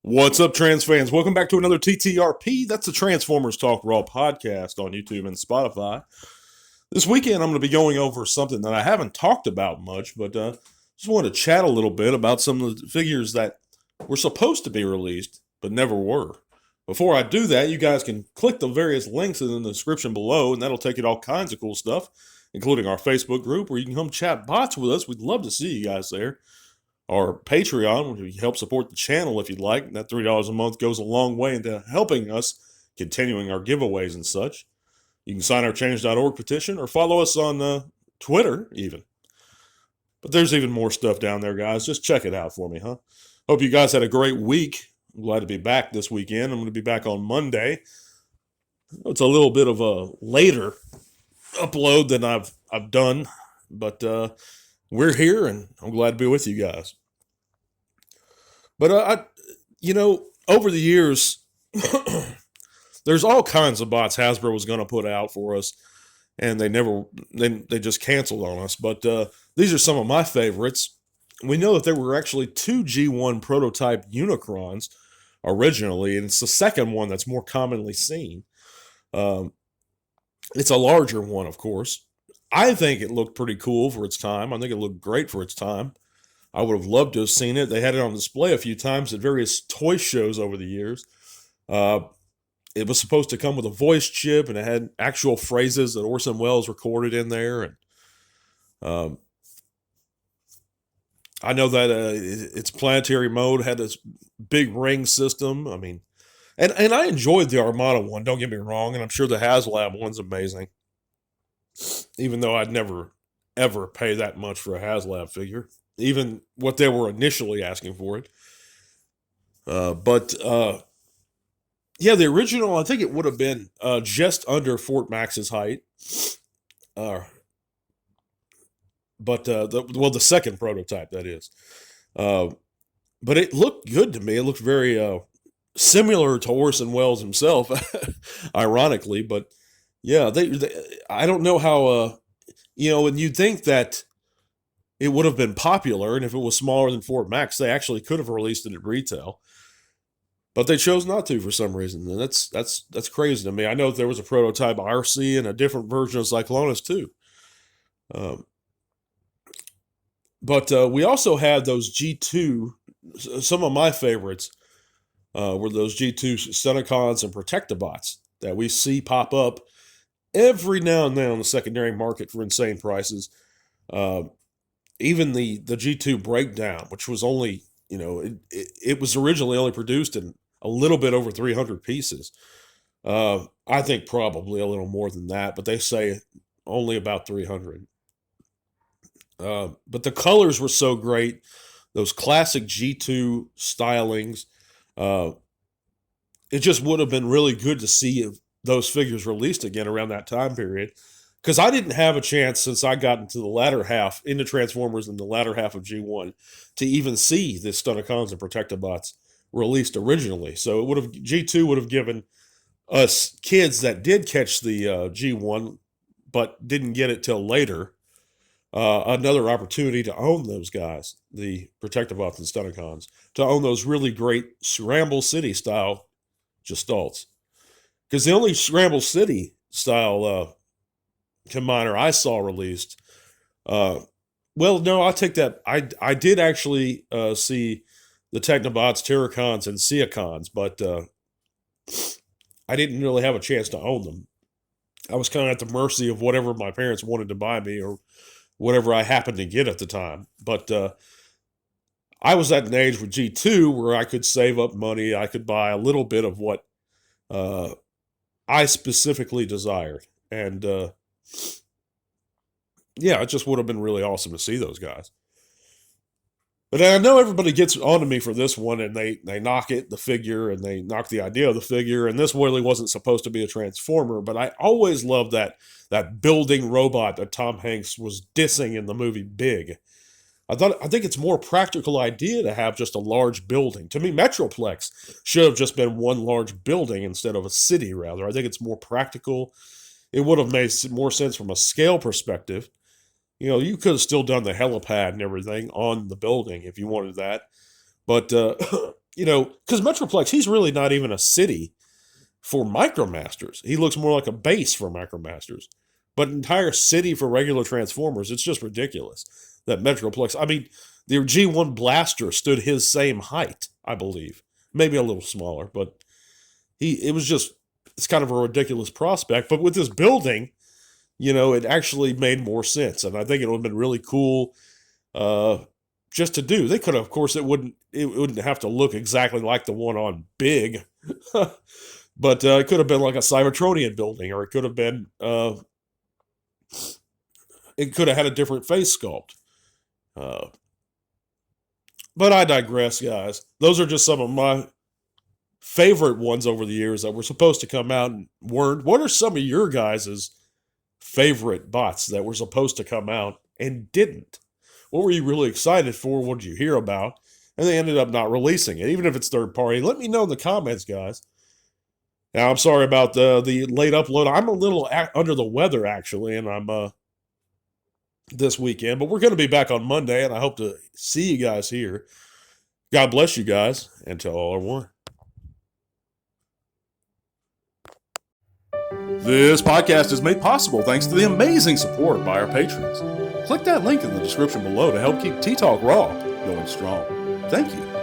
What's up, trans fans? Welcome back to another TTRP. That's the Transformers Talk Raw podcast on YouTube and Spotify. This weekend, I'm going to be going over something that I haven't talked about much, but just want to chat a little bit about some of the figures that were supposed to be released, but never were. Before I do that, you guys can click the various links in the description below, and that'll take you to all kinds of cool stuff, including our Facebook group, where you can come chat bots with us. We'd love to see you guys there. Our Patreon, where you help support the channel if you'd like. That $3 a month goes a long way into helping us continuing our giveaways and such. You can sign our change.org petition or follow us on Twitter even. But there's even more stuff down there, guys. Just check it out for me, huh? Hope you guys had a great week. I'm glad to be back this weekend. I'm going to be back on Monday. It's a little bit of a later upload than I've done, but we're here, and I'm glad to be with you guys. But over the years, there's all kinds of bots Hasbro was going to put out for us, and they just canceled on us. But these are some of my favorites. We know that there were actually two G1 prototype Unicrons originally, and it's the second one that's more commonly seen. It's a larger one, of course. I think it looked pretty cool for its time. I think it looked great for its time. I would have loved to have seen it. They had it on display a few times at various toy shows over the years. It was supposed to come with a voice chip, and it had actual phrases that Orson Welles recorded in there. And I know that its planetary mode had this big ring system. I mean, and I enjoyed the Armada one, don't get me wrong, and I'm sure the HasLab one's amazing. Even though I'd never, ever pay that much for a HasLab figure, even what they were initially asking for it. Yeah, the original, I think it would have been just under Fort Max's height. The second prototype, that is. But it looked good to me. It looked very similar to Orson Welles himself, ironically. But yeah, I don't know how, and you'd think that it would have been popular, and if it was smaller than Fort Max, they actually could have released it at retail. But they chose not to for some reason, and that's crazy to me. I know there was a prototype RC and a different version of Cyclonus too. But we also had those G2. Some of my favorites were those G2 Stunticons and Protectobots that we see pop up every now and then on the secondary market for insane prices. Even the G2 Breakdown, which was only, it was originally only produced in a little bit over 300 pieces. I think probably a little more than that, but they say only about 300. But the colors were so great. Those classic G2 stylings. It just would have been really good to see those figures released again around that time period. Because I didn't have a chance, since I got into the latter half, into Transformers in the latter half of G1, to even see the Stunticons and Protectobots released originally. So G2 would have given us kids that did catch the G1 but didn't get it till later another opportunity to own those guys, the Protectobots and Stunticons, to own those really great Scramble City style Gestalts. Because the only Scramble City style combiner I saw released, well, no, I'll take that. I did actually see the Technobots, Terracons, and Seacons, but I didn't really have a chance to own them. I was kind of at the mercy of whatever my parents wanted to buy me or whatever I happened to get at the time. But I was at an age with G2 where I could save up money. I could buy a little bit of what I specifically desired. And yeah, it just would have been really awesome to see those guys. But I know everybody gets onto me for this one, and they knock the figure, and they knock the idea of the figure, and this really wasn't supposed to be a Transformer, but I always loved that building robot that Tom Hanks was dissing in the movie Big. I think it's a more practical idea to have just a large building. To me, Metroplex should have just been one large building instead of a city, rather. I think it's more practical. It would have made more sense from a scale perspective. You could have still done the helipad and everything on the building if you wanted that. But because Metroplex, he's really not even a city for MicroMasters. He looks more like a base for MicroMasters. But an entire city for regular Transformers, it's just ridiculous. That Metroplex, I mean, the G1 Blaster stood his same height, I believe. Maybe a little smaller, but it's kind of a ridiculous prospect. But with this building, it actually made more sense. And I think it would have been really cool just to do. They could have, of course, it wouldn't have to look exactly like the one on Big. But it could have been like a Cybertronian building, or it could have been, it could have had a different face sculpt. But I digress, guys. Those are just some of my favorite ones over the years that were supposed to come out and weren't. What are some of your guys' favorite bots that were supposed to come out and didn't? What were you really excited for? What did you hear about? And they ended up not releasing it, even if it's third party. Let me know in the comments, guys. Now, I'm sorry about the late upload. I'm a little under the weather, actually, and I'm this weekend. But we're going to be back on Monday, and I hope to see you guys here. God bless you guys, and to all are one. This podcast is made possible thanks to the amazing support by our patrons. Click that link in the description below to help keep T-Talk Raw going strong. Thank you.